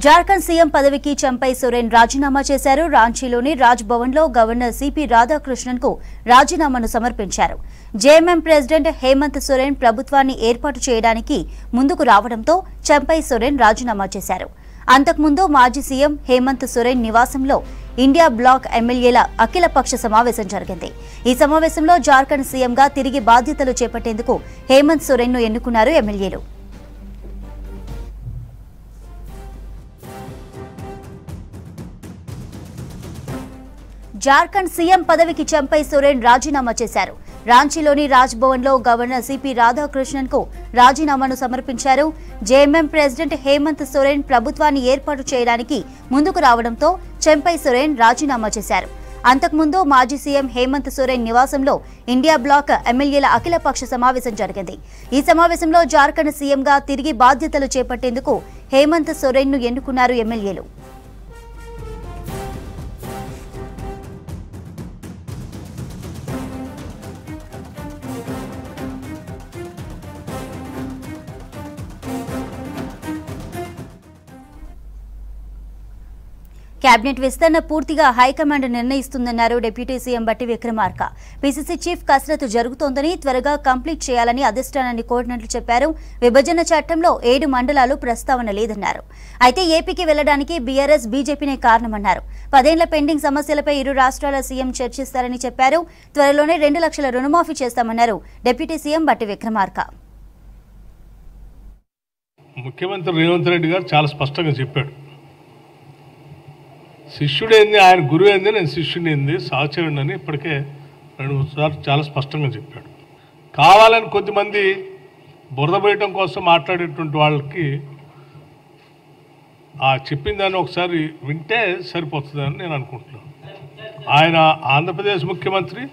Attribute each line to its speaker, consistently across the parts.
Speaker 1: Jharkhand CM పదవికి చంపై సోరెన్ రాజీనామా చేశారు. రాంచీలోని రాజ్ భవన్లో గవర్నర్ సిపి రాధాకృష్ణన్ కు రాజీనామాను సమర్పించారు. జేఎంఎం ప్రెసిడెంట్ హేమంత్ సోరెన్ ప్రభుత్వాన్ని ఏర్పాటు చేయడానికి ముందుకు రావడంతో చంపై సోరెన్ రాజీనామా చేశారు. అంతకుముందు మాజీ సీఎం హేమంత్ సోరెన్ నివాసంలో ఇండియా బ్లాక్ ఎమ్మెల్యేల అఖిలపక్ష సమావేశం జరిగింది. ఈ సమావేశంలో జార్ఖండ్ సీఎంగా తిరిగి బాధ్యతలు చేపట్టేందుకు హేమంత్ సోరెన్ ను ఎన్నుకున్నారు ఎమ్మెల్యేలు. జార్ఖండ్ సీఎం పదవికి చంపై సోరెన్ రాజీనామా చేశారు. రాంచీలోని రాజ్ భవన్ లో గవర్నర్ సిపి రాధాకృష్ణన్ కు రాజీనామాను సమర్పించారు. జేఎంఎం ప్రెసిడెంట్ హేమంత్ సోరెన్ ప్రభుత్వాన్ని ఏర్పాటు చేయడానికి ముందుకు రావడంతో చంపై సోరెన్ రాజీనామా చేశారు. అంతకుముందు మాజీ సీఎం హేమంత్ సోరెన్ నివాసంలో ఇండియా బ్లాక్ ఎమ్మెల్యేల అఖిలపక్ష సమావేశం జరిగింది. ఈ సమావేశంలో జార్ఖండ్ సీఎంగా తిరిగి బాధ్యతలు చేపట్టేందుకు హేమంత్ సోరెన్ ను ఎన్నుకున్నారు ఎమ్మెల్యేలు. కేబినెట్ విస్తరణ పూర్తిగా హైకమాండ్ నిర్ణయిస్తుందన్నారు డిప్యూటీ సీఎం బట్టి విక్రమార్క. పీసీసీ చీఫ్ కసరత్తు జరుగుతోందని, త్వరగా కంప్లీట్ చేయాలని అధిష్టానాన్ని కోరినట్లు చెప్పారు. విభజన చట్టంలో 7 మండలాలు ప్రస్తావన లేదన్నారు. అయితే ఏపీకి వెళ్లడానికి బీఆర్ఎస్ బీజేపీనే కారణమన్నారు. 10 ఏళ్ల పెండింగ్ సమస్యలపై ఇరు రాష్ట్రాల సీఎం చర్చిస్తారని చెప్పారు. త్వరలోనే 2 లక్షల రుణమాఫీ చేస్తామన్నారు డిప్యూటీ సీఎం బట్టి విక్రమార్క.
Speaker 2: ముఖ్యమంత్రి రేవంత్ రెడ్డి గారు చాలా స్పష్టంగా చెప్పాడు. శిష్యుడేంది, ఆయన గురువు ఏంది, నేను శిష్యుని ఏంది, సహచరుడు అని ఇప్పటికే 2 సార్లు చాలా స్పష్టంగా చెప్పాడు. కావాలని కొద్దిమంది బురద పోయటం కోసం మాట్లాడేటువంటి వాళ్ళకి ఆ చెప్పిన దాన్ని ఒకసారి వింటే సరిపోతుందని నేను అనుకుంటున్నాను. ఆయన ఆంధ్రప్రదేశ్ ముఖ్యమంత్రి,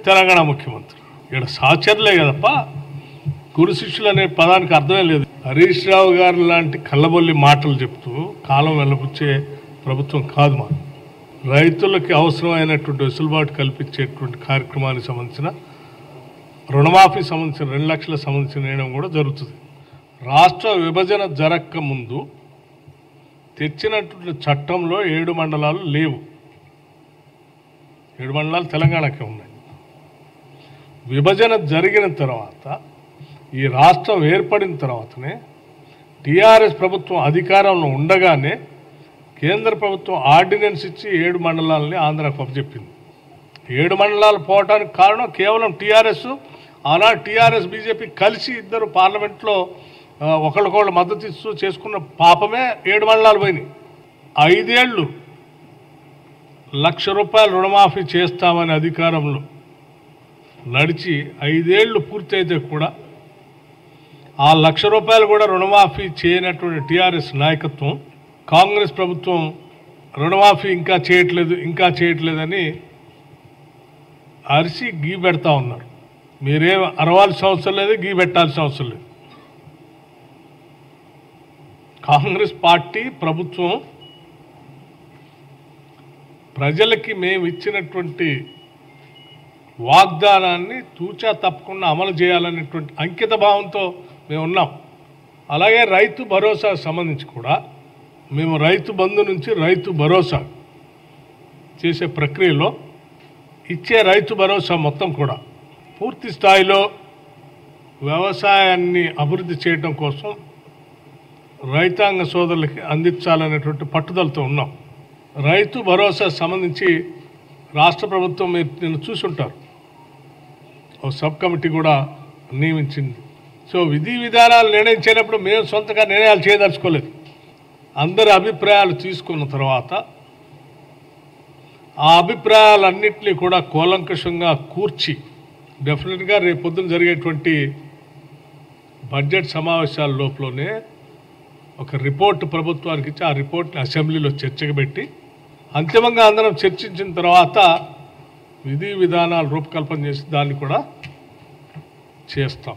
Speaker 2: తెలంగాణ ముఖ్యమంత్రి. ఇక్కడ సహచరులే కదప్ప గురు శిష్యులు అనే పదానికి అర్థమే లేదు. హరీష్ రావు గారు లాంటి కళ్ళబొల్లి మాటలు చెప్తూ కాలం వెళ్ళబుచ్చే ప్రభుత్వం కాదు. మా రైతులకి అవసరమైనటువంటి వెసులుబాటు కల్పించేటువంటి కార్యక్రమానికి సంబంధించిన రుణమాఫీ సంబంధించిన 2 లక్షల సంబంధించిన నిర్ణయం కూడా జరుగుతుంది. రాష్ట్ర విభజన జరగక ముందు తెచ్చినటువంటి చట్టంలో 7 మండలాలు లేవు. 7 మండలాలు తెలంగాణకే ఉన్నాయి. విభజన జరిగిన తర్వాత, ఈ రాష్ట్రం ఏర్పడిన తర్వాతనే టీఆర్ఎస్ ప్రభుత్వం అధికారంలో ఉండగానే కేంద్ర ప్రభుత్వం ఆర్డినెన్స్ ఇచ్చి 7 మండలాలని ఆంధ్రాకు అప్పచెప్పింది. 7 మండలాలు పోవడానికి కారణం కేవలం టీఆర్ఎస్. ఆనాడు టీఆర్ఎస్ బీజేపీ కలిసి ఇద్దరు పార్లమెంట్లో ఒకళ్ళకొకళ్ళు మద్దతు ఇస్తూ చేసుకున్న పాపమే 7 మండలాలు పోయినాయి. 5 ఏళ్ళు ₹1,00,000 రుణమాఫీ చేస్తామని అధికారంలో నడిచి 5 ఏళ్ళు పూర్తయితే కూడా ఆ ₹1,00,000 కూడా రుణమాఫీ చేయనటువంటి టీఆర్ఎస్ నాయకత్వం, కాంగ్రెస్ ప్రభుత్వం రుణమాఫీ ఇంకా చేయట్లేదని అరిసి గీ పెడతా ఉన్నారు. మీరేం అరవాల్సిన అవసరం లేదు, గీ పెట్టాల్సిన అవసరం లేదు. కాంగ్రెస్ పార్టీ ప్రభుత్వం ప్రజలకి మేము ఇచ్చినటువంటి వాగ్దానాన్ని తూచా తప్పకుండా అమలు చేయాలనేటువంటి అంకిత భావంతో మేము ఉన్నాం. అలాగే రైతు భరోసా సంబంధించి కూడా మేము రైతు బంధు నుంచి రైతు భరోసా చేసే ప్రక్రియలో ఇచ్చే రైతు భరోసా మొత్తం కూడా పూర్తి స్థాయిలో వ్యవసాయాన్ని అభివృద్ధి చేయడం కోసం రైతాంగ సోదరులకి అందించాలనేటువంటి పట్టుదలతో ఉన్నాం. రైతు భరోసా సంబంధించి రాష్ట్ర ప్రభుత్వం మీరు నిన్న చూసుంటారు, ఒక సబ్ కమిటీ కూడా నియమించింది. సో విధి విధానాలు నిర్ణయించేటప్పుడు మేము సొంతగా నిర్ణయాలు చేయదలుచుకోలేదు. అందరి అభిప్రాయాలు తీసుకున్న తర్వాత ఆ అభిప్రాయాలన్నింటినీ కూడా కూలంకషంగా కూర్చి డెఫినెట్గా రేపు పొద్దున జరిగేటువంటి బడ్జెట్ సమావేశాల లోపలనే ఒక రిపోర్ట్ ప్రభుత్వానికి ఇచ్చి ఆ రిపోర్ట్ని అసెంబ్లీలో చర్చకు పెట్టి అంతిమంగా అందరం చర్చించిన తర్వాత విధి విధానాలు రూపకల్పన చేసి దాన్ని కూడా చేస్తాం.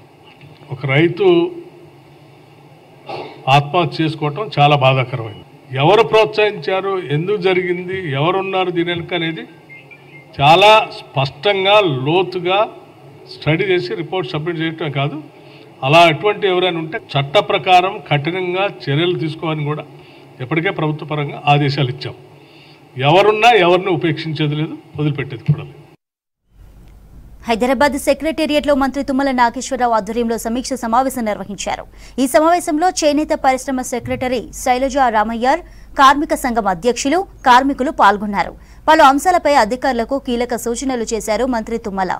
Speaker 2: ఒక రైతు ఆత్మహత్య చేసుకోవటం చాలా బాధాకరమైంది. ఎవరు ప్రోత్సహించారు, ఎందుకు జరిగింది, ఎవరున్నారు దీని వెనుక అనేది చాలా స్పష్టంగా లోతుగా స్టడీ చేసి రిపోర్ట్ సబ్మిట్ చేయటమే కాదు, అలా అటువంటి ఎవరైనా ఉంటే చట్ట ప్రకారం కఠినంగా చర్యలు తీసుకోవాలని కూడా ఎప్పటికే ప్రభుత్వ పరంగా ఆదేశాలు ఇచ్చాం. ఎవరున్నా ఎవరిని ఉపేక్షించేది లేదు, వదిలిపెట్టేది కూడా లేదు.
Speaker 1: హైదరాబాద్ సెక్రటేరియట్లో మంత్రి తుమ్మల నాగేశ్వరరావు ఆధ్వర్యంలో సమీక్ష సమావేశం నిర్వహించారు. ఈ సమావేశంలో చేనేత పరిశ్రమ సెక్రటరీ శైలజా రామయ్యార్, కార్మిక సంఘం అధ్యక్షులు, కార్మికులు పాల్గొన్నారు. పలు అంశాలపై అధికారులకు కీలక సూచనలు చేశారు మంత్రి తుమ్మల.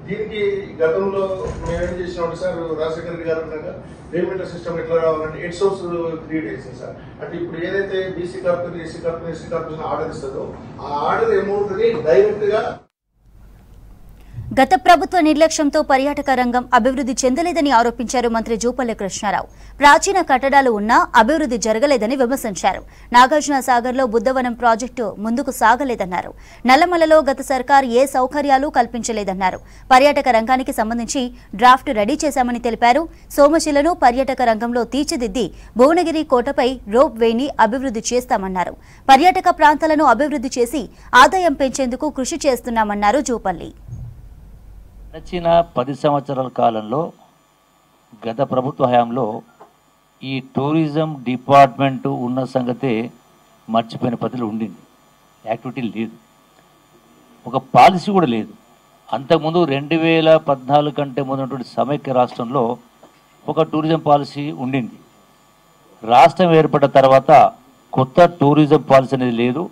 Speaker 3: దీనికి గతంలో మేమేం చేసినాం సార్, రాజశేఖర రెడ్డి గారు ఉన్నాక పేమెంట్ సిస్టమ్ ఎట్లా రావాలంటే 8 సోర్స్ క్రియేట్ చేసింది సార్. అంటే ఇప్పుడు ఏదైతే BC corporation, SC corporation order ఇస్తుందో ఆ ఆర్డర్ ఏమవుతుంది డైరెక్ట్ గా.
Speaker 1: గత ప్రభుత్వ నిర్లక్ష్యంతో పర్యాటక రంగం అభివృద్ధి చెందలేదని ఆరోపించారు మంత్రి జూపల్లి కృష్ణారావు. ప్రాచీన కట్టడాలు ఉన్నా అభివృద్ధి జరగలేదని విమర్శించారు. నాగార్జున సాగర్లో బుద్ధవనం ప్రాజెక్టు ముందుకు సాగలేదన్నారు. నల్లమలలో గత సర్కార్ ఏ సౌకర్యాలు కల్పించలేదన్నారు. పర్యాటక రంగానికి సంబంధించి డ్రాఫ్ట్ రెడీ చేశామని తెలిపారు. సోమశిలను పర్యాటక రంగంలో తీర్చిదిద్ది భువనగిరి కోటపై రోప్ వేని అభివృద్ధి చేస్తామన్నారు. పర్యాటక ప్రాంతాలను అభివృద్ధి చేసి ఆదాయం పెంచేందుకు కృషి చేస్తున్నామన్నారు జూపల్లి.
Speaker 4: గడిచిన 10 సంవత్సరాల కాలంలో గత ప్రభుత్వ హయాంలో ఈ టూరిజం డిపార్ట్మెంట్ ఉన్న సంగతే మర్చిపోయిన పద్ధతిలో ఉండింది. యాక్టివిటీ లేదు, ఒక పాలసీ కూడా లేదు. అంతకుముందు 2014 కంటే ముందున్నటువంటి సమైక్య రాష్ట్రంలో ఒక టూరిజం పాలసీ ఉండింది. రాష్ట్రం ఏర్పడ్డ తర్వాత కొత్త టూరిజం పాలసీ అనేది లేదు.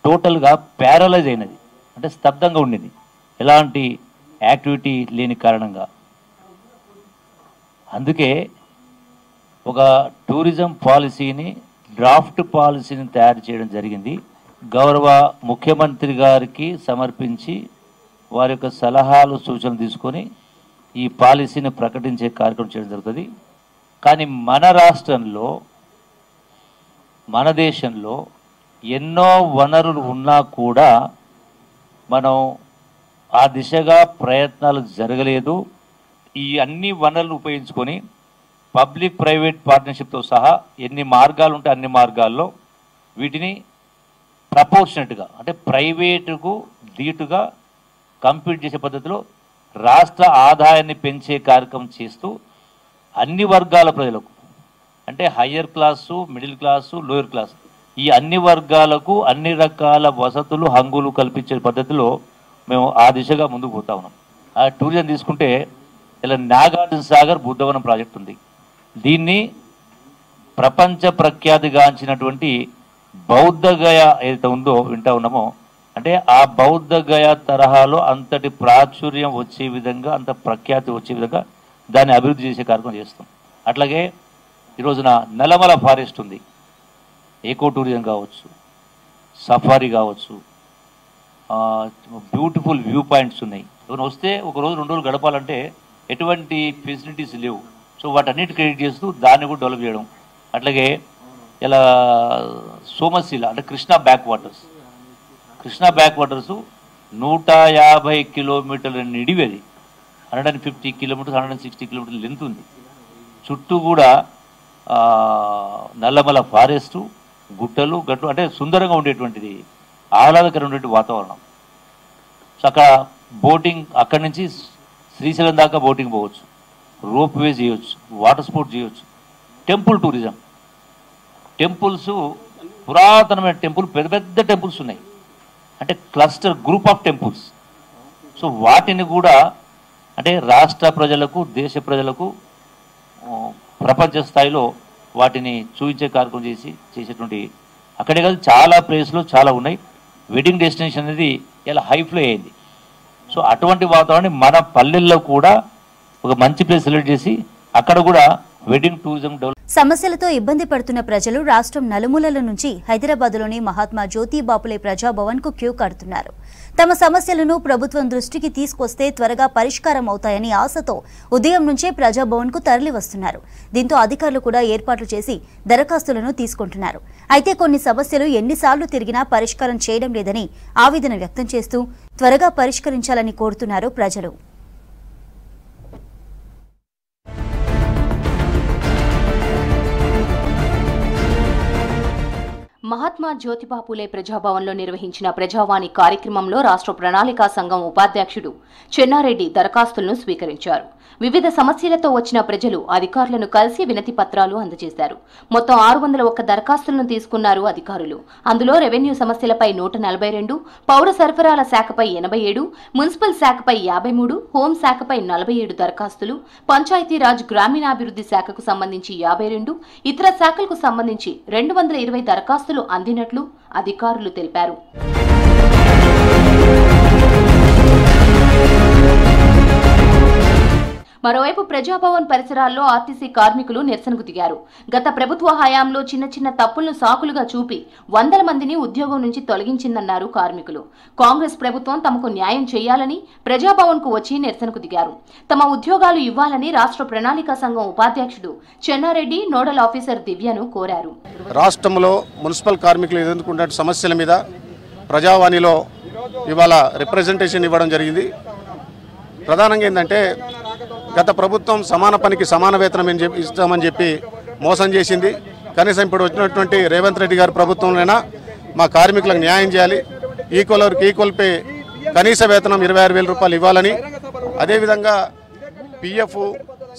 Speaker 4: టోటల్గా ప్యారలైజ్ అయినది, అంటే స్తబ్దంగా ఉండింది, ఎలాంటి యాక్టివిటీ లేని కారణంగా. అందుకే ఒక టూరిజం పాలసీని, డ్రాఫ్ట్ పాలసీని తయారు చేయడం జరిగింది. గౌరవ ముఖ్యమంత్రి గారికి సమర్పించి వారి యొక్క సలహాలు, సూచనలు తీసుకొని ఈ పాలసీని ప్రకటించే కార్యక్రమం చేయడం జరుగుతుంది. కానీ మన రాష్ట్రంలో, మన దేశంలో ఎన్నో వనరులు ఉన్నా కూడా మనం ఆ దిశగా ప్రయత్నాలు జరగలేదు. ఈ అన్ని వనరులు ఉపయోగించుకొని పబ్లిక్ ప్రైవేట్ పార్ట్నర్షిప్తో సహా ఎన్ని మార్గాలు ఉంటే అన్ని మార్గాల్లో వీటిని ప్రపోర్షనట్గా, అంటే ప్రైవేటుకు ధీటుగా కంపీట్ చేసే పద్ధతిలో రాష్ట్ర ఆదాయాన్ని పెంచే కార్యక్రమం చేస్తూ అన్ని వర్గాల ప్రజలకు, అంటే higher class, middle class, lower class, ఈ అన్ని వర్గాలకు అన్ని రకాల వసతులు, హంగులు కల్పించే పద్ధతిలో మేము ఆ దిశగా ముందుకు పోతా ఉన్నాం. ఆ టూరిజం తీసుకుంటే ఇలా నాగార్జున సాగర్ బుద్ధవనం ప్రాజెక్ట్ ఉంది. దీన్ని ప్రపంచ ప్రఖ్యాతిగాంచినటువంటి బౌద్ధగయ ఏదైతే ఉందో వింటా ఉన్నామో, అంటే ఆ బౌద్ధగయ తరహాలో అంతటి ప్రాచుర్యం వచ్చే విధంగా, అంత ప్రఖ్యాతి వచ్చే విధంగా దాన్ని అభివృద్ధి చేసే కార్యక్రమం చేస్తాం. అట్లాగే ఈరోజున నల్లమల ఫారెస్ట్ ఉంది, ఎకో టూరిజం కావచ్చు, సఫారీ కావచ్చు, బ్యూటిఫుల్ వ్యూ పాయింట్స్ ఉన్నాయి. ఎవరైనా వస్తే ఒక రోజు 2 రోజులు గడపాలంటే ఎటువంటి ఫెసిలిటీస్ లేవు. సో వాటన్నిటి క్రియేట్ చేస్తూ దాన్ని కూడా డెవలప్ చేయడం. అట్లాగే ఇలా సోమశిల అంటే కృష్ణా బ్యాక్ వాటర్స్ 150 కిలోమీటర్ల నిడివి, అది 150 కిలోమీటర్స్, 160 కిలోమీటర్ల లెంత్ ఉంది. చుట్టూ కూడా నల్లమల ఫారెస్టు, గుట్టలు, గట్లు, అంటే సుందరంగా ఉండేటువంటిది, ఆహ్లాదకరమైనటువంటి వాతావరణం. సో అక్కడ బోటింగ్, అక్కడి నుంచి శ్రీశైలం దాకా బోటింగ్ పోవచ్చు, రోప్ వే చేయవచ్చు, వాటర్ స్పోర్ట్ చేయవచ్చు. టెంపుల్ టూరిజం, టెంపుల్స్, పురాతనమైన టెంపుల్, పెద్ద పెద్ద టెంపుల్స్ ఉన్నాయి, అంటే cluster group of temples. So వాటిని కూడా అంటే రాష్ట్ర ప్రజలకు, దేశ ప్రజలకు ప్రపంచ స్థాయిలో వాటిని చూపించే కార్యక్రమం చేసేటువంటి, అక్కడే కాదు చాలా ప్లేస్లో చాలా ఉన్నాయి. వెడ్డింగ్ డెస్టినేషన్ అనేది ఇలా హైఫ్లో అయింది. సో అటువంటి వాతావరణం మన పల్లెల్లో కూడా ఒక మంచి ప్లేస్ సెలెక్ట్ చేసి అక్కడ కూడా వెడ్డింగ్ టూరిజం డెవలప్.
Speaker 1: సమస్యలతో ఇబ్బంది పడుతున్న ప్రజలు రాష్ట్రం నలుమూలల నుంచి హైదరాబాద్లోని మహాత్మా జ్యోతి బాపులే ప్రజాభవన్కు క్యూ కడుతున్నారు. తమ సమస్యలను ప్రభుత్వం దృష్టికి తీసుకొస్తే త్వరగా పరిష్కారం అవుతాయని ఆశతో ఉదయం నుంచే ప్రజాభవన్కు తరలి వస్తున్నారు. దీంతో అధికారులు కూడా ఏర్పాట్లు చేసి దరఖాస్తులను తీసుకుంటున్నారు. అయితే కొన్ని సమస్యలు ఎన్నిసార్లు తిరిగినా పరిష్కారం చేయడం లేదని ఆవేదన వ్యక్తం చేస్తూ త్వరగా పరిష్కరించాలని కోరుతున్నారు ప్రజలు.
Speaker 5: మహాత్మా జ్యోతిబా పూలే ప్రజాభవన్లో నిర్వహించిన ప్రజావాణి కార్యక్రమంలో రాష్ట్ర ప్రణాళికా సంఘం ఉపాధ్యక్షుడు చెన్నారెడ్డి దరఖాస్తులను స్వీకరించారు. వివిధ సమస్యలతో వచ్చిన ప్రజలు అధికారులను కలిసి వినతి పత్రాలు అందజేశారు. మొత్తం 601 దరఖాస్తులను తీసుకున్నారు అధికారులు. అందులో రెవెన్యూ సమస్యలపై 142, పౌర సరఫరాల శాఖపై 87, మున్సిపల్ శాఖపై 53, హోం శాఖపై 47 దరఖాస్తులు, పంచాయతీరాజ్ గ్రామీణాభివృద్ధి శాఖకు సంబంధించి 52, ఇతర శాఖలకు సంబంధించి 220 దరఖాస్తులు అందినట్లు అధికారులు తెలిపారు. మరోవైపు ప్రజాభవన్ పరిసరాల్లో ఆర్టీసీ కార్మికులు నిరసనకు దిగారు. గత ప్రభుత్వ హయాంలో చిన్న చిన్న తప్పులను సాకులుగా చూపి 100 మందిని ఉద్యోగం నుంచి తొలగించిందన్నారు కార్మికులు. కాంగ్రెస్ ప్రభుత్వం తమకు న్యాయం చేయాలని ప్రజాభవన్ కు వచ్చి నిరసనకు దిగారు. తమ ఉద్యోగాలు ఇవ్వాలని రాష్ట్ర ప్రణాళికా సంఘం ఉపాధ్యక్షుడు చెన్నారెడ్డి నోడల్ ఆఫీసర్ దివ్యను కోరారు.
Speaker 6: రాష్ట్రంలో మున్సిపల్ కార్మికులు ఎదుర్కొంటున్న సమస్యల మీద ప్రజావాణిలో ఇవాళ రిప్రజెంటేషన్ ఇవ్వడం జరిగింది. ప్రధానంగా ఏంటంటే గత ప్రభుత్వం సమాన పనికి సమాన వేతనం ఇస్తామని చెప్పి మోసం చేసింది. కనీసం ఇప్పుడు వచ్చినటువంటి రేవంత్ రెడ్డి గారి ప్రభుత్వంలోనైనా మా కార్మికులకు న్యాయం చేయాలి, ఈక్వల్ పే కనీస వేతనం 26,000 రూపాయలు ఇవ్వాలని, అదేవిధంగా పిఎఫ్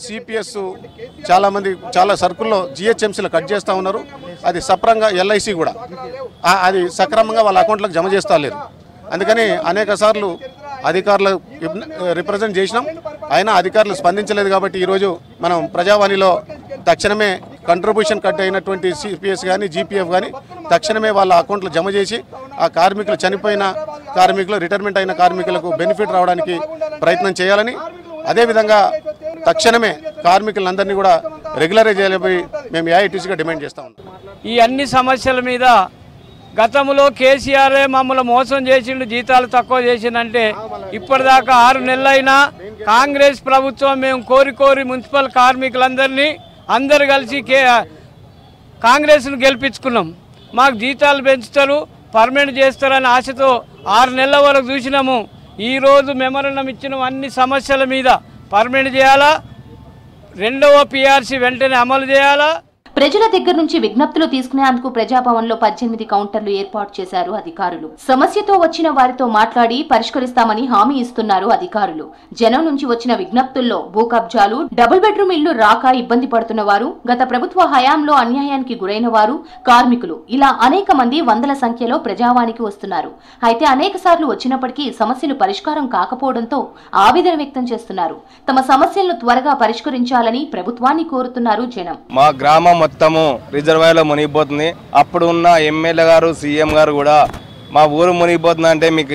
Speaker 6: సిపిఎస్ చాలా సర్కుల్లో జిహెచ్ఎంసీలో కట్ చేస్తూ ఉన్నారు. అది సక్రమంగా ఎల్ఐసి కూడా అది సక్రమంగా వాళ్ళ అకౌంట్లకు జమ చేస్తూ లేరు. అందుకని అనేక సార్లు అధికారులు రిప్రజెంట్ చేసినాం, అయినా అధికారులు స్పందించలేదు. కాబట్టి ఈరోజు మనం ప్రజావాణిలో తక్షణమే కంట్రిబ్యూషన్ కట్ అయినటువంటి సిపిఎస్ కానీ జీపీఎఫ్ కానీ తక్షణమే వాళ్ళ అకౌంట్లో జమ చేసి ఆ కార్మికులు చనిపోయిన కార్మికులు రిటైర్మెంట్ అయిన కార్మికులకు బెనిఫిట్ రావడానికి ప్రయత్నం చేయాలని, అదేవిధంగా తక్షణమే కార్మికులందరినీ కూడా రెగ్యులరైజ్ చేయాలని మేము ఏఐటీసీగా డిమాండ్ చేస్తా ఉన్నాం.
Speaker 7: ఈ అన్ని సమస్యల మీద గతంలో కేసీఆరే మమ్మల్ని మోసం చేసిండు, జీతాలు తక్కువ చేసిందంటే ఇప్పటిదాకా 6 నెలలైనా కాంగ్రెస్ ప్రభుత్వం మేము కోరి మున్సిపల్ కార్మికులందరినీ అందరు కలిసి కాంగ్రెస్ను గెలిపించుకున్నాం. మాకు జీతాలు పెంచుతారు, పర్మనెంట్ చేస్తారని ఆశతో 6 నెలల వరకు చూసినాము. ఈరోజు మెమోరండం ఇచ్చిన అన్ని సమస్యల మీద పర్మనెంట్ చేయాలా, 2వ పిఆర్సీ వెంటనే అమలు చేయాలా.
Speaker 5: ప్రజల దగ్గర నుంచి విజ్ఞప్తులు తీసుకునేందుకు ప్రజాభవన్లో 18 కౌంటర్లు ఏర్పాటు చేశారు అధికారులు. సమస్యతో వచ్చిన వారితో మాట్లాడి పరిష్కరిస్తామని హామీ ఇస్తున్నారు అధికారులు. జనం నుంచి వచ్చిన విజ్ఞప్తుల్లో భూ కబ్జాలు, డబుల్ బెడ్రూమ్ ఇళ్లు రాక ఇబ్బంది పడుతున్న వారు, గత ప్రభుత్వ హయాంలో అన్యాయానికి గురైన వారు, కార్మికులు ఇలా అనేక మంది వందల సంఖ్యలో ప్రజావానికి వస్తున్నారు. అయితే అనేక సార్లు వచ్చినప్పటికీ సమస్యలు పరిష్కారం కాకపోవడంతో ఆవేదన వ్యక్తం చేస్తున్నారు. తమ సమస్యలను త్వరగా పరిష్కరించాలని ప్రభుత్వాన్ని కోరుతున్నారు జనం.
Speaker 8: మా గ్రామం మొత్తము రిజర్వాయర్లో మునిగిపోతుంది. అప్పుడు ఉన్న ఎమ్మెల్యే గారు సీఎం గారు కూడా మా ఊరు మునిగిపోతుంది అంటే మీకు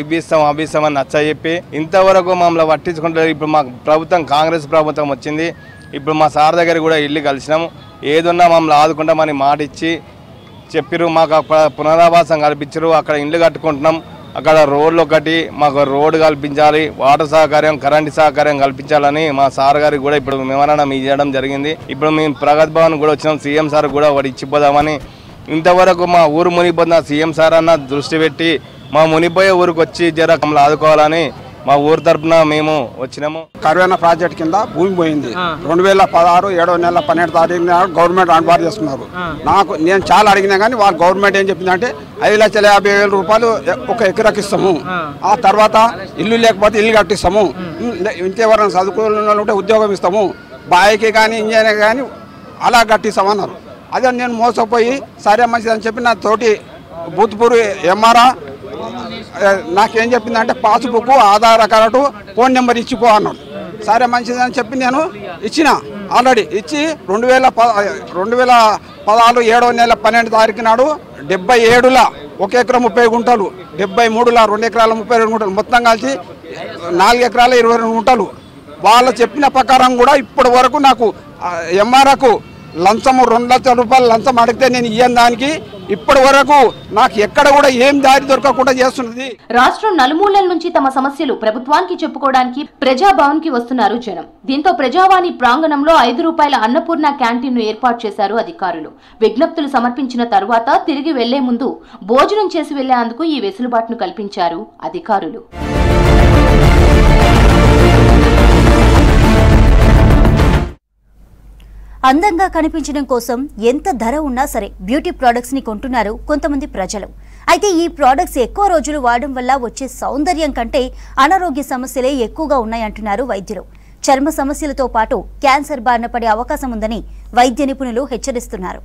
Speaker 8: అభిస్తామని నచ్చజెప్పి ఇంతవరకు మమ్మల్ని పట్టించుకుంటారు. ఇప్పుడు మా ప్రభుత్వం కాంగ్రెస్ ప్రభుత్వం వచ్చింది. ఇప్పుడు మా సార్ దగ్గర కూడా ఇల్లు కలిసినాము. ఏదున్నా మమ్మల్ని ఆదుకుంటామని మాట ఇచ్చి చెప్పిరు. మాకు పునరావాసం కల్పించరు. అక్కడ ఇల్లు కట్టుకుంటున్నాం. అక్కడ రోడ్లు ఒకటి మాకు రోడ్డు కల్పించాలి, వాటర్ సహకారం, కరెంటు సహకారం కల్పించాలని మా సార్ గారికి కూడా ఇప్పుడు మెమోరాండం ఇవ్వడం జరిగింది. ఇప్పుడు మేము ప్రగతి భవన్ కూడా వచ్చినాం. సీఎం సార్ కూడా ఒకటి ఇచ్చిపోదామని. ఇంతవరకు మా ఊరు మునిగిపోతున్న సీఎం సార్ అన్న దృష్టి పెట్టి మా మునిగిపోయే ఊరికి వచ్చి జర మమ్మల్ని ఆదుకోవాలని మా ఊరు తరఫున మేము వచ్చినాము.
Speaker 9: కరువైన ప్రాజెక్ట్ కింద భూమి పోయింది. 2016 7వ నెల 12వ తారీఖున గవర్నమెంట్ అన్బార్ చేసుకున్నారు. నేను చాలా అడిగినా కానీ వాళ్ళ గవర్నమెంట్ ఏం చెప్పిందంటే 5,50,000 రూపాయలు ఒక ఎకరాకి ఇస్తాము, ఆ తర్వాత ఇల్లు లేకపోతే ఇల్లు కట్టిస్తాము, ఇంకెవరైనా చదువుకున్న ఉంటే ఉద్యోగం ఇస్తాము, బాయికి కానీ ఇంజనీర్ కానీ అలా కట్టిస్తామన్నారు. అదే నేను మోసపోయి సరే మంచిదని చెప్పి నా తోటి బూత్పూర్ ఎంఆర్ఆ నాకేం చెప్పిందంటే passbook, Aadhaar card, phone number ఇచ్చిపో అన్నాడు. సరే మంచిదని చెప్పి నేను ఇచ్చిన. ఆల్రెడీ ఇచ్చి 2014 7వ నెల 12వ తారీఖు నాడు 77ల 1 ఎకరం 30 గుంటలు, 73ల 2 ఎకరాల 32 గుంటలు, మొత్తం కలిసి 4 ఎకరాల 22 గుంటలు. వాళ్ళు చెప్పిన ప్రకారం కూడా ఇప్పటి వరకు నాకు ఎంఆర్ఆకు లంచము 2 లక్షల రూపాయలు లంచం అడిగితే నేను ఇయ్యని దానికి ఇప్పటి వరకు నాకు ఎక్కడ కూడా ఏం దారి దొరకకుండా చేస్తున్నది.
Speaker 5: రాష్ట్రం నలుమూలల నుంచి తమ సమస్యలు ప్రభుత్వానికి చెప్పుకోవడానికి ప్రజాభవన్ కి వస్తున్నారు జనం. దీంతో ప్రజావాణి ప్రాంగణంలో 5 రూపాయల అన్నపూర్ణ క్యాంటీన్ ను ఏర్పాటు చేశారు అధికారులు. విజ్ఞప్తులు సమర్పించిన తరువాత తిరిగి వెళ్లే ముందు భోజనం చేసి వెళ్లేందుకు ఈ వెసులుబాటును కల్పించారు అధికారులు.
Speaker 1: అందంగా కనిపించడం కోసం ఎంత ధర ఉన్నా సరే బ్యూటీ ప్రొడక్ట్స్ ని కొంటున్నారు కొంతమంది ప్రజలు. అయితే ఈ ప్రొడక్ట్స్ ఎక్కువ రోజులు వాడడం వల్ల వచ్చే సౌందర్యం కంటే అనారోగ్య సమస్యలే ఎక్కువగా ఉన్నాయంటున్నారు వైద్యులు. చర్మ సమస్యలతో పాటు క్యాన్సర్ బారిన పడే అవకాశం ఉందని వైద్య నిపుణులు హెచ్చరిస్తున్నారు.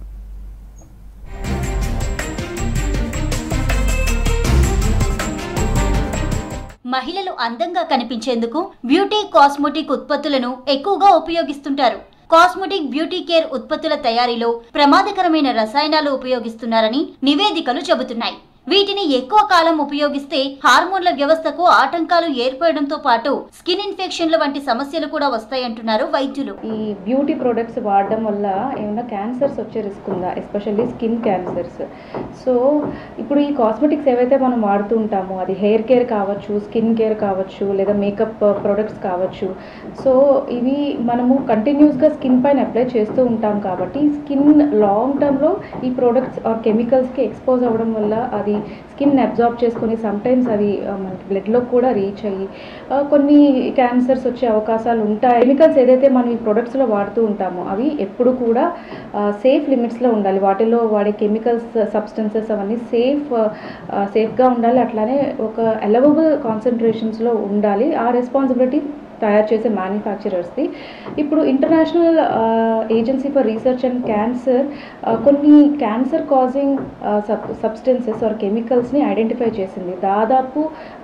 Speaker 1: మహిళలు అందంగా కనిపించేందుకు బ్యూటీ కాస్మెటిక్ ఉత్పత్తులను ఎక్కువగా ఉపయోగిస్తుంటారు. కాస్మెటిక్ బ్యూటీ కేర్ ఉత్పత్తుల తయారీలో ప్రమాదకరమైన రసాయనాలు ఉపయోగిస్తున్నారని నివేదికలు చెబుతున్నాయి. వీటిని ఎక్కువ కాలం ఉపయోగిస్తే హార్మోన్ల వ్యవస్థకు ఆటంకాలు ఏర్పడడంతో పాటు స్కిన్ ఇన్ఫెక్షన్ల వంటి సమస్యలు కూడా వస్తాయంటున్నారు వైద్యులు.
Speaker 10: ఈ బ్యూటీ ప్రొడక్ట్స్ వాడడం వల్ల ఏమైనా క్యాన్సర్స్ వచ్చే రిస్క్ ఉందా, ఎస్పెషల్లీ స్కిన్ క్యాన్సర్స్? సో ఇప్పుడు ఈ కాస్మెటిక్స్ ఏవైతే మనం వాడుతూ ఉంటామో అది హెయిర్ కేర్ కావచ్చు, స్కిన్ కేర్ కావచ్చు, లేదా మేకప్ ప్రొడక్ట్స్ కావచ్చు. సో ఇవి మనము కంటిన్యూస్గా స్కిన్ పైన అప్లై చేస్తూ ఉంటాం కాబట్టి స్కిన్ లాంగ్ టర్మ్లో ఈ ప్రొడక్ట్స్ ఆర్ కెమికల్స్కి ఎక్స్పోజ్ అవ్వడం వల్ల అది స్కిన్ అబ్జార్బ్ చేసుకుని సమ్టైమ్స్ అవి మనకి బ్లడ్లో కూడా రీచ్ అయ్యి కొన్ని క్యాన్సర్స్ వచ్చే అవకాశాలు ఉంటాయి. కెమికల్స్ ఏదైతే మనం ఈ ప్రొడక్ట్స్లో వాడుతూ ఉంటామో అవి ఎప్పుడు కూడా సేఫ్ లిమిట్స్లో ఉండాలి. వాటిలో వాడే కెమికల్స్ సబ్స్టెన్సెస్ అవన్నీ సేఫ్గా ఉండాలి. అట్లానే ఒక అలవబుల్ కాన్సన్ట్రేషన్స్లో ఉండాలి. ఆ రెస్పాన్సిబిలిటీ తయారు చేసే మ్యానుఫ్యాక్చరర్స్ది. ఇప్పుడు international agency for research and cancer కొన్ని క్యాన్సర్ కాజింగ్ సబ్స్టెన్సెస్ ఆర్ కెమికల్స్ని ఐడెంటిఫై చేసింది. దాదాపు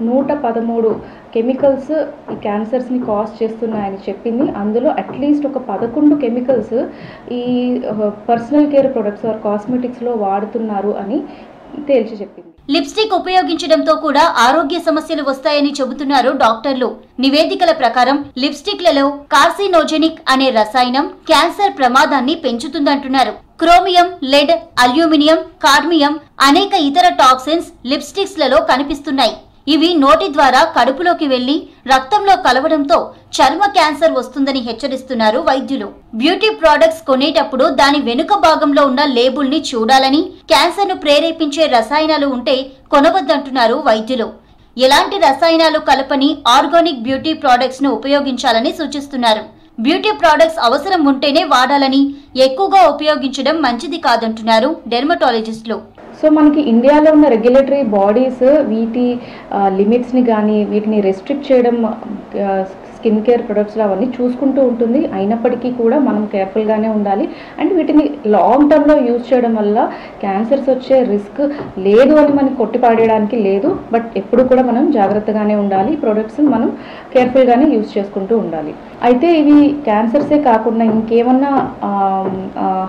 Speaker 10: 113 కెమికల్స్ ఈ క్యాన్సర్స్ని కాజ్ చేస్తున్నాయని చెప్పింది. అందులో అట్లీస్ట్ ఒక 11 కెమికల్స్ ఈ పర్సనల్ కేర్ ప్రొడక్ట్స్ ఆర్ కాస్మెటిక్స్లో వాడుతున్నారు అని తేల్చి చెప్పింది.
Speaker 1: లిప్స్టిక్ ఉపయోగించడంతో కూడా ఆరోగ్య సమస్యలు వస్తాయని చెబుతున్నారు డాక్టర్లు. నివేదికల ప్రకారం లిప్స్టిక్లలో కార్సినోజెనిక్ అనే రసాయనం క్యాన్సర్ ప్రమాదాన్ని పెంచుతుందంటున్నారు. క్రోమియం, లెడ్, అల్యూమినియం, కాడ్మియం అనేక ఇతర టాక్సిన్స్ లిప్స్టిక్స్ లలో కనిపిస్తున్నాయి. ఇవి నోటి ద్వారా కడుపులోకి వెళ్లి రక్తంలో కలవడంతో చర్మ క్యాన్సర్ వస్తుందని హెచ్చరిస్తున్నారు వైద్యులు. బ్యూటీ ప్రొడక్ట్స్ కొనేటప్పుడు దాని వెనుక భాగంలో ఉన్న లేబుల్ ని చూడాలని, క్యాన్సర్ ను ప్రేరేపించే రసాయనాలు ఉంటే కొనవద్దంటున్నారు వైద్యులు. ఎలాంటి రసాయనాలు కలపని ఆర్గానిక్ బ్యూటీ ప్రొడక్ట్స్ ను ఉపయోగించాలని సూచిస్తున్నారు. బ్యూటీ ప్రొడక్ట్స్ అవసరం ఉంటేనే వాడాలని, ఎక్కువగా ఉపయోగించడం మంచిది కాదంటున్నారు డెర్మటాలజిస్టులు.
Speaker 10: సో మనకి ఇండియాలో ఉన్న రెగ్యులేటరీ బాడీస్ వీటి లిమిట్స్ని కానీ వీటిని రెస్ట్రిక్ట్ చేయడం స్కిన్ కేర్ ప్రొడక్ట్స్లో అవన్నీ చూసుకుంటూ ఉంటుంది. అయినప్పటికీ కూడా మనం కేర్ఫుల్గానే ఉండాలి. అండ్ వీటిని లాంగ్ టర్మ్లో యూజ్ చేయడం వల్ల క్యాన్సర్స్ వచ్చే రిస్క్ లేదు అని మనం కొట్టిపాడేయడానికి లేదు. బట్ ఎప్పుడు కూడా మనం జాగ్రత్తగానే ఉండాలి. ప్రొడక్ట్స్ మనం కేర్ఫుల్గానే యూజ్ చేసుకుంటూ ఉండాలి. అయితే ఇవి క్యాన్సర్సే కాకుండా ఇంకేమన్నా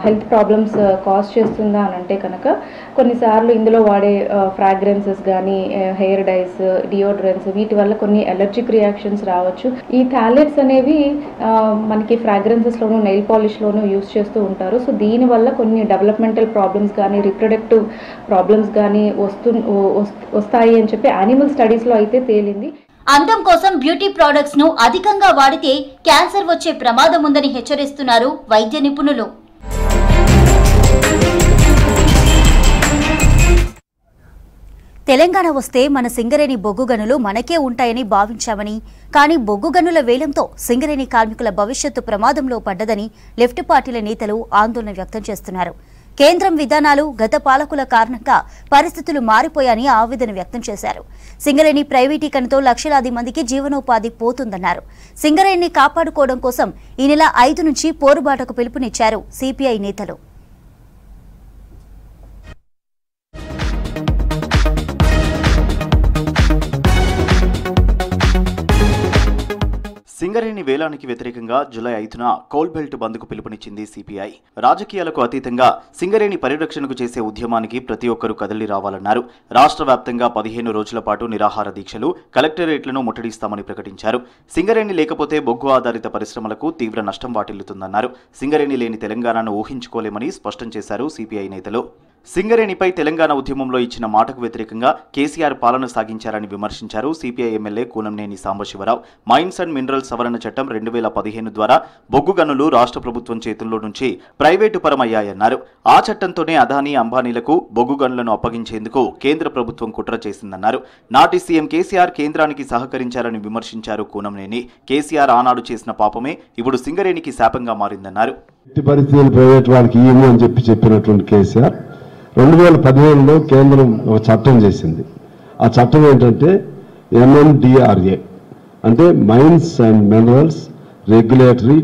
Speaker 10: హెల్త్ ప్రాబ్లమ్స్ కాజ్ చేస్తుందా అని అంటే కనుక కొన్నిసార్లు ఇందులో వాడే ఫ్రాగ్రెన్సెస్ కానీ, హెయిర్ డైస్, డియోడ్రెంట్స్ వీటి వల్ల కొన్ని అలర్జిక్ రియాక్షన్స్ రావచ్చు. ఈ థాలెట్స్ అనేవి మనకి ఫ్రాగ్రెన్సెస్లోను, నెయిల్ పాలిష్లోను యూజ్ చేస్తూ ఉంటారు. సో దీనివల్ల కొన్ని డెవలప్మెంటల్ ప్రాబ్లమ్స్ కానీ, రిప్రొడక్టివ్ ప్రాబ్లమ్స్ కానీ వస్తాయి అని చెప్పి యానిమల్ స్టడీస్లో అయితే తేలింది.
Speaker 1: అందం కోసం బ్యూటీ ప్రొడక్ట్స్ ను అధికంగా వాడితే క్యాన్సర్ వచ్చే ప్రమాదం ఉందని హెచ్చరిస్తున్నారు వైద్య నిపుణులు. తెలంగాణ వస్తే మన సింగరేణి బొగ్గు గనులు మనకే ఉంటాయని భావించామని, కానీ బొగ్గు గనుల వేలంతో సింగరేణి కార్మికుల భవిష్యత్తు ప్రమాదంలో పడ్డదని లెఫ్ట్ పార్టీల నేతలు ఆందోళన వ్యక్తం చేస్తున్నారు. కేంద్రం విధానాలు, గత పాలకుల కారణంగా పరిస్థితులు మారిపోయాయని ఆవేదన వ్యక్తం చేశారు. సింగరేణి ప్రైవేటీకరణతో లక్షలాది మందికి జీవనోపాధి పోతుందన్నారు. సింగరేణిని కాపాడుకోవడం కోసం ఈ నెల 5 నుంచి పోరుబాటకు పిలుపునిచ్చారు సిపిఐ నేతలు.
Speaker 11: సింగరేణి వేలానికి వ్యతిరేకంగా జూలై 5న కోల్ బెల్ట్ బంద్కు పిలుపునిచ్చింది సిపిఐ. రాజకీయాలకు అతీతంగా సింగరేణి పరిరక్షణకు చేసే ఉద్యమానికి ప్రతి ఒక్కరూ కదలి రావాలన్నారు. రాష్ట్ర వ్యాప్తంగా 15 రోజుల పాటు నిరాహార దీక్షలు, కలెక్టరేట్లను ముట్టడిస్తామని ప్రకటించారు. సింగరేణి లేకపోతే బొగ్గు ఆధారిత పరిశ్రమలకు తీవ్ర నష్టం వాటిల్లుతుందన్నారు. సింగరేణి లేని తెలంగాణను ఊహించుకోలేమని స్పష్టం చేశారు సిపిఐ నేతలు. సింగరేణిపై తెలంగాణ ఉద్యమంలో ఇచ్చిన మాటకు వ్యతిరేకంగా కేసీఆర్ పాలన సాగించారని విమర్శించారు CPI MLA Koonanneni Sambasivarao. Mines and minerals సవరణ చట్టం 2015 ద్వారా బొగ్గు గనులు రాష్ట్ర ప్రభుత్వం చేతుల్లో నుంచి ప్రైవేటు పరమయ్యాయన్నారు. ఆ చట్టంతోనే అదానీ అంబానీలకు బొగ్గు గనులను అప్పగించేందుకు కేంద్ర ప్రభుత్వం కుట్ర చేసిందన్నారు. నాటి సీఎం కేసీఆర్ కేంద్రానికి సహకరించారని విమర్శించారు కూనంనేని. కేసీఆర్ ఆనాడు చేసిన పాపమే ఇప్పుడు సింగరేణికి శాపంగా మారిందన్నారు.
Speaker 12: చెప్పినటువంటి కేసీఆర్ 2015లో కేంద్రం ఒక చట్టం చేసింది. ఆ చట్టం ఏంటంటే MMDRA, అంటే mines and minerals regulatory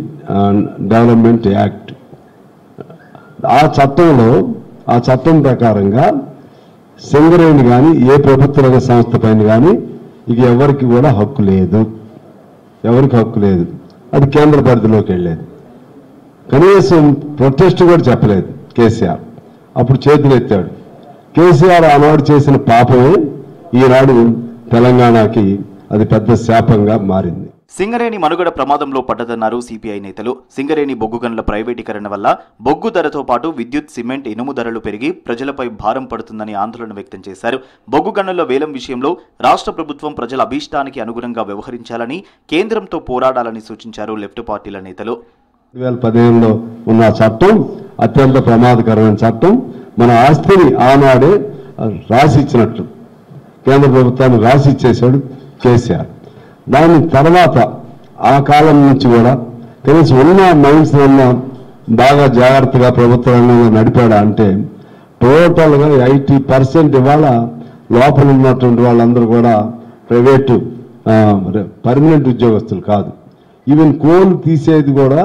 Speaker 12: development act. ఆ చట్టం ప్రకారంగా సింగరేణి కానీ ఏ ప్రభుత్వ రంగ సంస్థ పైన కానీ ఇక ఎవరికి కూడా హక్కు లేదు. అది కేంద్ర పరిధిలోకి వెళ్ళేది. కనీసం ప్రొటెస్ట్ కూడా చెప్పలేదు కేసీఆర్. అప్పుడు చేతులు ఎత్తాడు. కేసీఆర్ ఆనాడు చేసిన పాపమే ఈనాడు తెలంగాణకి అది పెద్ద శాపంగా మారింది.
Speaker 11: సింగరేణి మనుగడ ప్రమాదంలో పడ్డదన్నారు సిపిఐ నేతలు. సింగరేణి బొగ్గు గనుల ప్రైవేటీకరణ వల్ల బొగ్గు ధరతో పాటు విద్యుత్, సిమెంట్, ఇనుము ధరలు పెరిగి ప్రజలపై భారం పడుతుందని ఆందోళన వ్యక్తం చేశారు. బొగ్గు గనుల వేలం విషయంలో రాష్ట్ర ప్రభుత్వం ప్రజల అభీష్టానికి అనుగుణంగా వ్యవహరించాలని, కేంద్రంతో పోరాడాలని సూచించారు లెఫ్ట్ పార్టీల నేతలు.
Speaker 12: 2015లో ఉన్న చట్టం అత్యంత ప్రమాదకరమైన చట్టం. మన ఆస్తిని ఆనాడే రాసి ఇచ్చినట్లు కేంద్ర ప్రభుత్వాన్ని రాసి ఇచ్చేశాడు కేసీఆర్. దాని తర్వాత ఆ కాలం నుంచి కూడా కనీసం ఉన్న మైన్స్ బాగా జాగ్రత్తగా ప్రభుత్వ రంగంలో నడిపాడా అంటే టోటల్గా 80% ఇవాళ లోపల ఉన్నటువంటి వాళ్ళందరూ కూడా ప్రైవేటు పర్మనెంట్ ఉద్యోగస్తులు కాదు. ఈవెన్ కోల్ తీసేది కూడా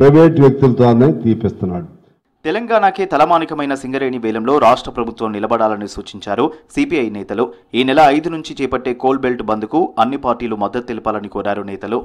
Speaker 12: ప్రైవేట్ వ్యక్తులతోనే తీపిస్తున్నాడు.
Speaker 11: తెలంగాణకే తలమానికమైన సింగరేణి వేలంలో రాష్ట్ర ప్రభుత్వం నిలబడాలని సూచించారు సిపిఐ నేతలు. ఈ నెల 5 నుంచి చేపట్టే కోల్ బెల్ట్ బంద్కు అన్ని పార్టీలు మద్దతు తెలపాలని కోరారు నేతలు.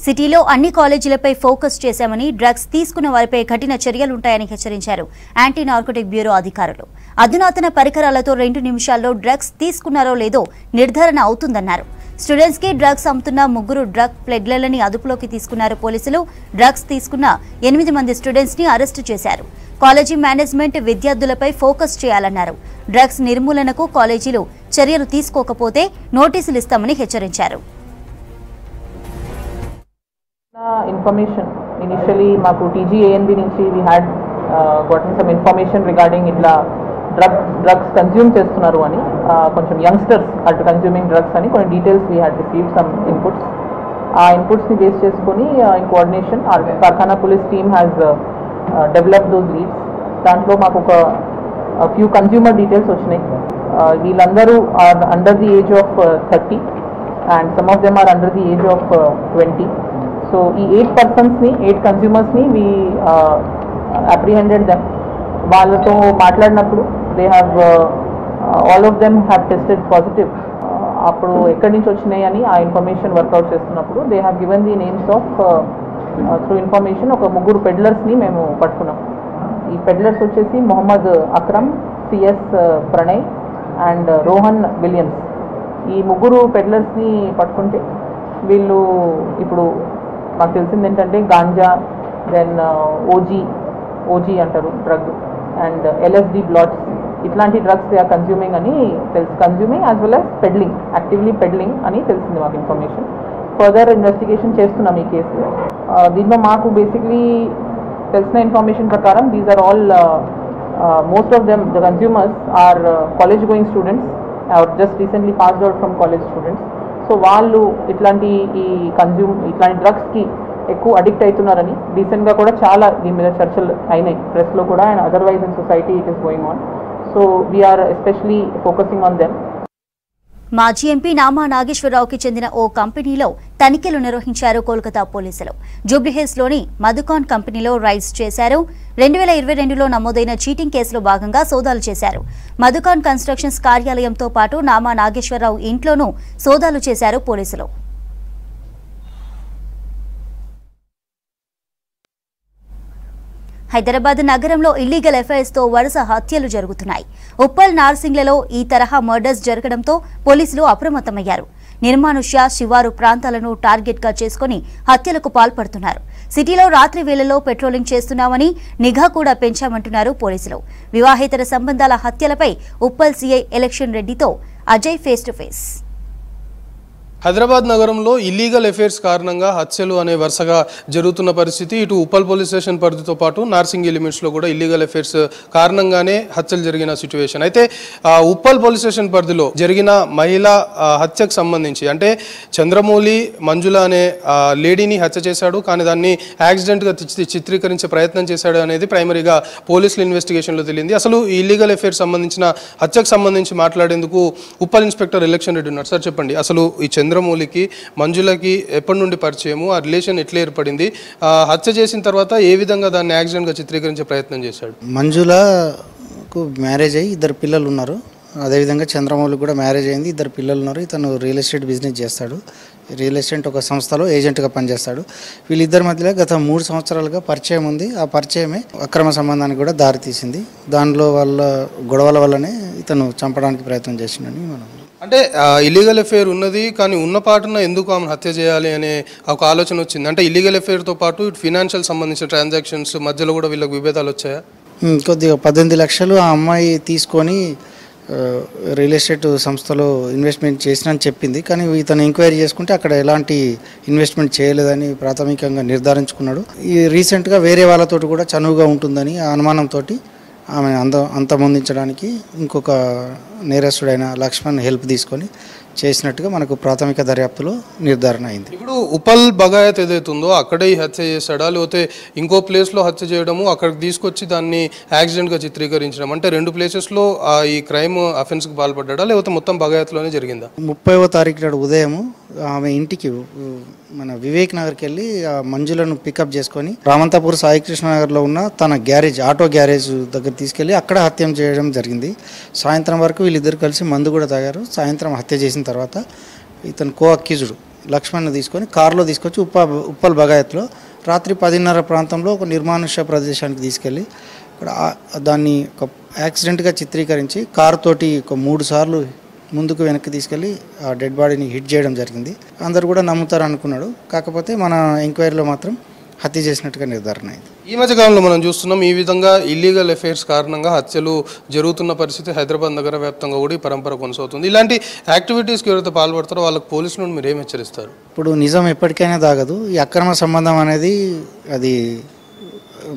Speaker 1: సిటీలో అన్ని కాలేజీలపై ఫోకస్ చేశామని, డ్రగ్స్ తీసుకున్న వారిపై కఠిన చర్యలుంటాయని హెచ్చరించారు యాంటీ నార్కోటిక్ బ్యూరో అధికారులు. అధునాతన పరికరాలతో 2 నిమిషాల్లో డ్రగ్స్ తీసుకున్నారో లేదో నిర్ధారణ అవుతుందన్నారు. స్టూడెంట్స్ కి డ్రగ్స్ అమ్ముతున్న 3 డ్రగ్ ప్లెడ్లని అదుపులోకి తీసుకున్నారు పోలీసులు. డ్రగ్స్ తీసుకున్న 8 మంది స్టూడెంట్స్ ని అరెస్టు చేశారు. కాలేజీ మేనేజ్మెంట్ విద్యార్థులపై ఫోకస్ చేయాలన్నారు. డ్రగ్స్ నిర్మూలనకు కాలేజీలు చర్యలు తీసుకోకపోతే నోటీసులు ఇస్తామని హెచ్చరించారు.
Speaker 13: Information initially మాకు TGANB నుంచి we had gotten some information regarding ఇట్లా డ్రగ్స్ కన్జ్యూమ్ చేస్తున్నారు అని, కొంచెం యంగ్స్టర్స్ అట్ కన్జ్యూమింగ్ డ్రగ్స్ అని కొన్ని details we had received some inputs. ఆ ఇన్పుట్స్ని బేస్ చేసుకొని in coordination Karkhana police team has develop those leads. దాంట్లో మాకు ఒక ఫ్యూ కన్జ్యూమర్ డీటెయిల్స్ వచ్చినాయి. వీళ్ళందరూ are under the age of 30 and some of them are under the age of 20. So ఈ 8 పర్సన్స్ని 8 కన్జ్యూమర్స్ని వీ అప్రిహెండెడ్ దెమ్. వాళ్ళతో మాట్లాడినప్పుడు they have all of them have tested positive. అప్పుడు ఎక్కడి నుంచి వచ్చినాయి అని ఆ ఇన్ఫర్మేషన్ వర్కౌట్ చేస్తున్నప్పుడు they have given the names of through information ఒక 3 పెడ్లర్స్ని మేము పట్టుకున్నాం. ఈ పెడ్లర్స్ వచ్చేసి Mohammed Akram, CS Pranay and Rohan Williams. ఈ 3 పెడ్లర్స్ని పట్టుకుంటే వీళ్ళు ఇప్పుడు మాకు తెలిసింది ఏంటంటే గాంజా, దెన్ ఓజీ అంటారు డ్రగ్, అండ్ LSD బ్లాట్స్, ఇట్లాంటి డ్రగ్స్ దే ఆర్ కన్జ్యూమింగ్ అని తెలుసు. Consuming as well as peddling, actively peddling అని తెలిసింది మాకు ఇన్ఫర్మేషన్. ఫర్దర్ ఇన్వెస్టిగేషన్ చేస్తున్నాం ఈ కేసులో. దీంట్లో మాకు బేసిక్లీ తెలిసిన ఇన్ఫర్మేషన్ ప్రకారం these are all most of them the consumers are college going students are just recently passed out from college students. So వాళ్ళు ఇట్లాంటి డ్రగ్స్కి ఎక్కువ అడిక్ట్ అవుతున్నారని రీసెంట్గా కూడా చాలా దీని మీద చర్చలు అయినాయి ప్రెస్లో కూడా, and otherwise in society it is going on. So we're especially focusing on them.
Speaker 1: మాజీ ఎంపీ నామా నాగేశ్వరరావుకి చెందిన ఓ కంపెనీలో తనిఖీలు నిర్వహించారు కోల్కతా పోలీసులు. జూబ్లీహిల్స్లోని మధుకాన్ కంపెనీలో రైడ్స్ చేశారు. 2022లో నమోదైన చీటింగ్ కేసులో భాగంగా సోదాలు చేశారు. మధుకాన్ కన్స్ట్రక్షన్స్ కార్యాలయంతో పాటు నామా నాగేశ్వరరావు ఇంట్లోనూ సోదాలు చేశారు పోలీసులు. హైదరాబాద్ నగరంలో ఇల్లీగల్ ఎఫైర్స్ తో వరుస హత్యలు జరుగుతున్నాయి. ఉప్పల్, నార్సింగ్లలో ఈ తరహా మర్డర్స్ జరగడంతో పోలీసులు అప్రమత్తమయ్యారు. నిర్మానుష్య శివారు ప్రాంతాలను టార్గెట్ గా చేసుకుని హత్యలకు పాల్పడుతున్నారు. సిటీలో రాత్రి వేళల్లో పెట్రోలింగ్ చేస్తున్నామని నిఘా కూడా పెంచామంటున్నారు పోలీసులు. వివాహేతర సంబంధాల హత్యలపై ఉప్పల్ సీఐ ఎలక్షన్ రెడ్డితో Ajay face to face.
Speaker 14: Hyderabad నగరంలో ఇల్లీగల్ అఫైర్స్ కారణంగా హత్యలు అనే వరుసగా జరుగుతున్న పరిస్థితి. ఇటు ఉప్పల్ పోలీస్ స్టేషన్ పరిధితో పాటు నార్సింగి లిమిట్స్లో కూడా ఇల్లీగల్ అఫైర్స్ కారణంగానే హత్యలు జరిగిన సిచ్యువేషన్. అయితే ఉప్పల్ పోలీస్ స్టేషన్ పరిధిలో జరిగిన మహిళా హత్యకు సంబంధించి అంటే చంద్రమౌళి మంజుల అనే లేడీని హత్య చేశాడు, కానీ దాన్ని యాక్సిడెంట్గా చిత్రీకరించే ప్రయత్నం చేశాడు అనేది ప్రైమరీగా పోలీసుల ఇన్వెస్టిగేషన్లో తెలియంది. అసలు ఈ ఇల్లీగల్ అఫైర్స్ సంబంధించిన హత్యకు సంబంధించి మాట్లాడేందుకు ఉప్పల్ ఇన్స్పెక్టర్ ఎలక్షన్ రెడ్డి ఉన్నారు. సార్ చెప్పండి, అసలు ఈ చంద్రమౌళికి మంజులకి ఎప్పటి నుండి పరిచయము, ఆ రిలేషన్ ఎట్లా ఏర్పడింది, హత్య చేసిన తర్వాత ఏ విధంగా దాన్ని యాక్సిడెంట్గా చిత్రీకరించే ప్రయత్నం చేశాడు?
Speaker 15: మంజులకు మ్యారేజ్ అయ్యి 2 పిల్లలు ఉన్నారు. అదేవిధంగా చంద్రమౌళికి కూడా మ్యారేజ్ అయింది, 2 పిల్లలు ఉన్నారు. ఇతను రియల్ ఎస్టేట్ బిజినెస్ చేస్తాడు. రియల్ ఎస్టేట్ ఒక సంస్థలో ఏజెంట్గా పనిచేస్తాడు. వీళ్ళిద్దరి మధ్యలో గత 3 సంవత్సరాలుగా పరిచయం ఉంది. ఆ పరిచయమే అక్రమ సంబంధానికి కూడా దారితీసింది. దానిలో వాళ్ళ గొడవల వల్లనే ఇతను చంపడానికి ప్రయత్నం చేసిండని మనం
Speaker 14: అంటే ఇల్లీగల్ అఫైర్ ఉన్నది, కానీ ఉన్న పాటున ఎందుకు ఆమెను హత్య చేయాలి అనే ఒక ఆలోచన వచ్చింది. అంటే ఇల్లీగల్ అఫైర్తో పాటు ఇటు ఫినాన్షియల్ సంబంధించిన ట్రాన్సాక్షన్స్ మధ్యలో కూడా వీళ్ళకి విభేదాలు వచ్చాయా?
Speaker 15: కొద్దిగా 18 లక్షలు ఆ అమ్మాయి తీసుకొని రియల్ ఎస్టేట్ సంస్థలో ఇన్వెస్ట్మెంట్ చేసినని చెప్పింది. కానీ ఇతను ఎంక్వైరీ చేసుకుంటే అక్కడ ఎలాంటి ఇన్వెస్ట్మెంట్ చేయలేదని ప్రాథమికంగా నిర్ధారించుకున్నాడు. ఈ రీసెంట్గా వేరే వాళ్ళతోటి కూడా చనువుగా ఉంటుందని ఆ అనుమానంతో ఆమె అంతమొందించడానికి ఇంకొక నేరస్తుడైన లక్ష్మణ్ హెల్ప్ తీసుకొని చేసినట్టుగా మనకు ప్రాథమిక దర్యాప్తులో నిర్ధారణ అయింది.
Speaker 14: ఇప్పుడు ఉప్పల్ బగాయత్ ఏదైతే ఉందో అక్కడే ఈ హత్య చేశాడా, లేకపోతే ఇంకో ప్లేస్లో హత్య చేయడము, అక్కడికి తీసుకొచ్చి దాన్ని యాక్సిడెంట్గా చిత్రీకరించడం, అంటే 2 ప్లేసెస్లో ఈ క్రైమ్ అఫెన్స్కి పాల్పడ్డా, లేకపోతే మొత్తం బగాయత్లోనే జరిగిందా?
Speaker 15: 30వ తారీఖు నాడు ఉదయం ఆమె ఇంటికి మన వివేక్ నగర్కి వెళ్ళి ఆ మంజులను పికప్ చేసుకొని రామంతాపూర్ సాయికృష్ణ నగర్లో ఉన్న తన గ్యారేజ్ ఆటో గ్యారేజ్ దగ్గర తీసుకెళ్ళి అక్కడ హత్యం చేయడం జరిగింది. సాయంత్రం వరకు వీళ్ళిద్దరు కలిసి మందు కూడా తాగారు. సాయంత్రం హత్య చేసిన తర్వాత ఇతను కో అక్యూజ్డ్ లక్ష్మణ్ని తీసుకొని కారులో తీసుకొచ్చి ఉప్పల్ బగాయత్లో రాత్రి 10:30 ప్రాంతంలో ఒక నిర్మానుష్య ప్రదేశానికి తీసుకెళ్ళి అక్కడ దాన్ని ఒక యాక్సిడెంట్గా చిత్రీకరించి కారుతోటి ఒక 3 సార్లు ముందుకు వెనక్కి తీసుకెళ్ళి ఆ డెడ్ బాడీని హిట్ చేయడం జరిగింది. అందరు కూడా నమ్ముతారు అనుకున్నాడు. కాకపోతే మన ఎంక్వైరీలో మాత్రం హత్య చేసినట్టుగా నిర్ధారణ అయింది.
Speaker 14: ఈ మధ్యకాలంలో మనం చూస్తున్నాం ఈ విధంగా ఇల్లీగల్ అఫైర్స్ కారణంగా హత్యలు జరుగుతున్న పరిస్థితి హైదరాబాద్ నగర వ్యాప్తంగా కూడా ఈ పరంపర కొనసాగుతుంది. ఇలాంటి యాక్టివిటీస్కి ఎవరైతే పాల్పడతారో వాళ్ళకి పోలీసుల నుండి మీరు ఏం హెచ్చరిస్తారు?
Speaker 15: ఇప్పుడు నిజం ఎప్పటికైనా దాగదు. ఈ అక్రమ సంబంధం అనేది అది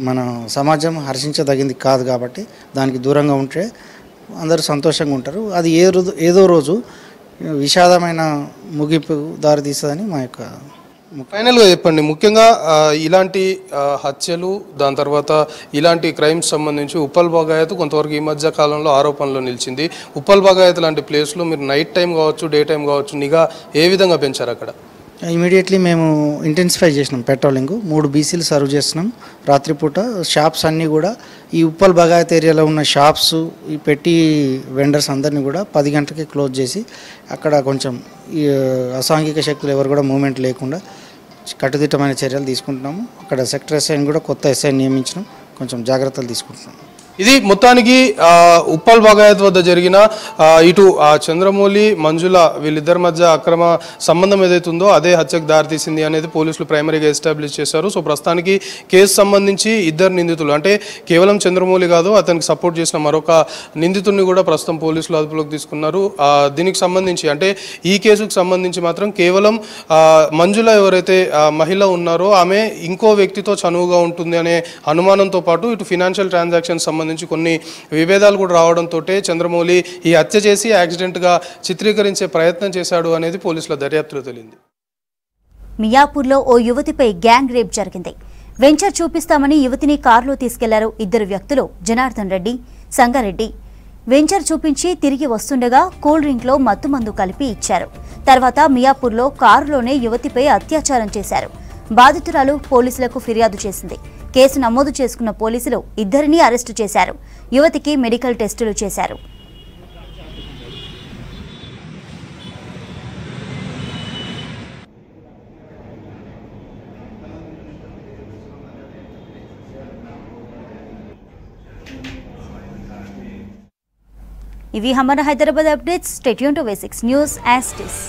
Speaker 15: మన సమాజం హర్షించదగింది కాదు. కాబట్టి దానికి దూరంగా ఉంటే అందరూ సంతోషంగా ఉంటారు. అది ఏదో రోజు విషాదమైన ముగింపు దారితీస్తుందని మా యొక్క.
Speaker 14: ఫైనల్గా చెప్పండి, ముఖ్యంగా ఇలాంటి హత్యలు దాని తర్వాత ఇలాంటి క్రైమ్స్ సంబంధించి ఉప్పల్ బగాయత్ కొంతవరకు ఈ మధ్య కాలంలో ఆరోపణలో నిలిచింది. ఉప్పల్ బగాయత్ లాంటి ప్లేస్లో మీరు నైట్ టైం కావచ్చు, డే టైం కావచ్చు, నిఘా ఏ విధంగా పెంచారు అక్కడ?
Speaker 15: ఇమీడియట్లీ మేము ఇంటెన్సిఫై చేసినాం పెట్రోలింగ్. 3 బీసీలు సర్వ్ చేస్తున్నాం రాత్రిపూట. షాప్స్ అన్నీ కూడా ఈ ఉప్పల్ బగాయత్ ఏరియాలో ఉన్న షాప్స్ ఈ పెట్టి వెండర్స్ అందరినీ కూడా 10 గంటలకి క్లోజ్ చేసి అక్కడ కొంచెం ఈ అసాంఘిక శక్తులు ఎవరు కూడా మూవ్మెంట్ లేకుండా కట్టుదిట్టమైన చర్యలు తీసుకుంటున్నాము. అక్కడ సెక్టర్ ఎస్ఐని కూడా కొత్త ఎస్ఐని నియమించడం, కొంచెం జాగ్రత్తలు తీసుకుంటున్నాము.
Speaker 14: ఇది మొత్తానికి ఉప్పల్ బగాయత్ వద్ద జరిగిన ఇటు చంద్రమౌళి మంజుల వీళ్ళిద్దరి మధ్య అక్రమ సంబంధం ఏదైతే ఉందో అదే హత్యకు దారితీసింది అనేది పోలీసులు ప్రైమరీగా ఎస్టాబ్లిష్ చేశారు. సో ప్రస్తుతానికి కేసు సంబంధించి 2 నిందితులు, అంటే కేవలం చంద్రమౌళి కాదు అతనికి సపోర్ట్ చేసిన మరొక నిందితుడిని కూడా ప్రస్తుతం పోలీసులు అదుపులోకి తీసుకున్నారు. దీనికి సంబంధించి అంటే ఈ కేసుకు సంబంధించి మాత్రం కేవలం మంజుల ఎవరైతే మహిళ ఉన్నారో ఆమె ఇంకో వ్యక్తితో చనువుగా ఉంటుంది అనే అనుమానంతో పాటు ఇటు ఫినాన్షియల్ ట్రాన్సాక్షన్ సంబంధించి కొన్ని విభేదాలు కూడా రావడంతో చంద్రమౌళి ఈ హత్య చేసి యాక్సిడెంట్గా చిత్రీకరించే ప్రయత్నం చేశాడు అనేది పోలీసుల దర్యాప్తులో తెలిసింది.
Speaker 1: మియాపూర్లో ఓ యువతిపై గ్యాంగ్ రేప్ జరిగింది. వెంచర్ చూపిస్తామని యువతిని కారులో తీసుకెళ్లారు 2 వ్యక్తులు, జనార్దన్ రెడ్డి, సంగారెడ్డి. వెంచర్ చూపించి తిరిగి వస్తుండగా కూల్ డ్రింక్లో మత్తుమందు కలిపి ఇచ్చారు. తర్వాత మియాపూర్లో కారులోనే యువతిపై అత్యాచారం చేశారు. బాధితురాలు పోలీసులకు ఫిర్యాదు చేసింది. కేసు నమోదు చేసుకున్న పోలీసులు 2ని అరెస్టు చేశారు. యువతికి మెడికల్ టెస్టులు చేశారు. ఇవి మన Hyderabad updates. Stay tune to V6 news as it is.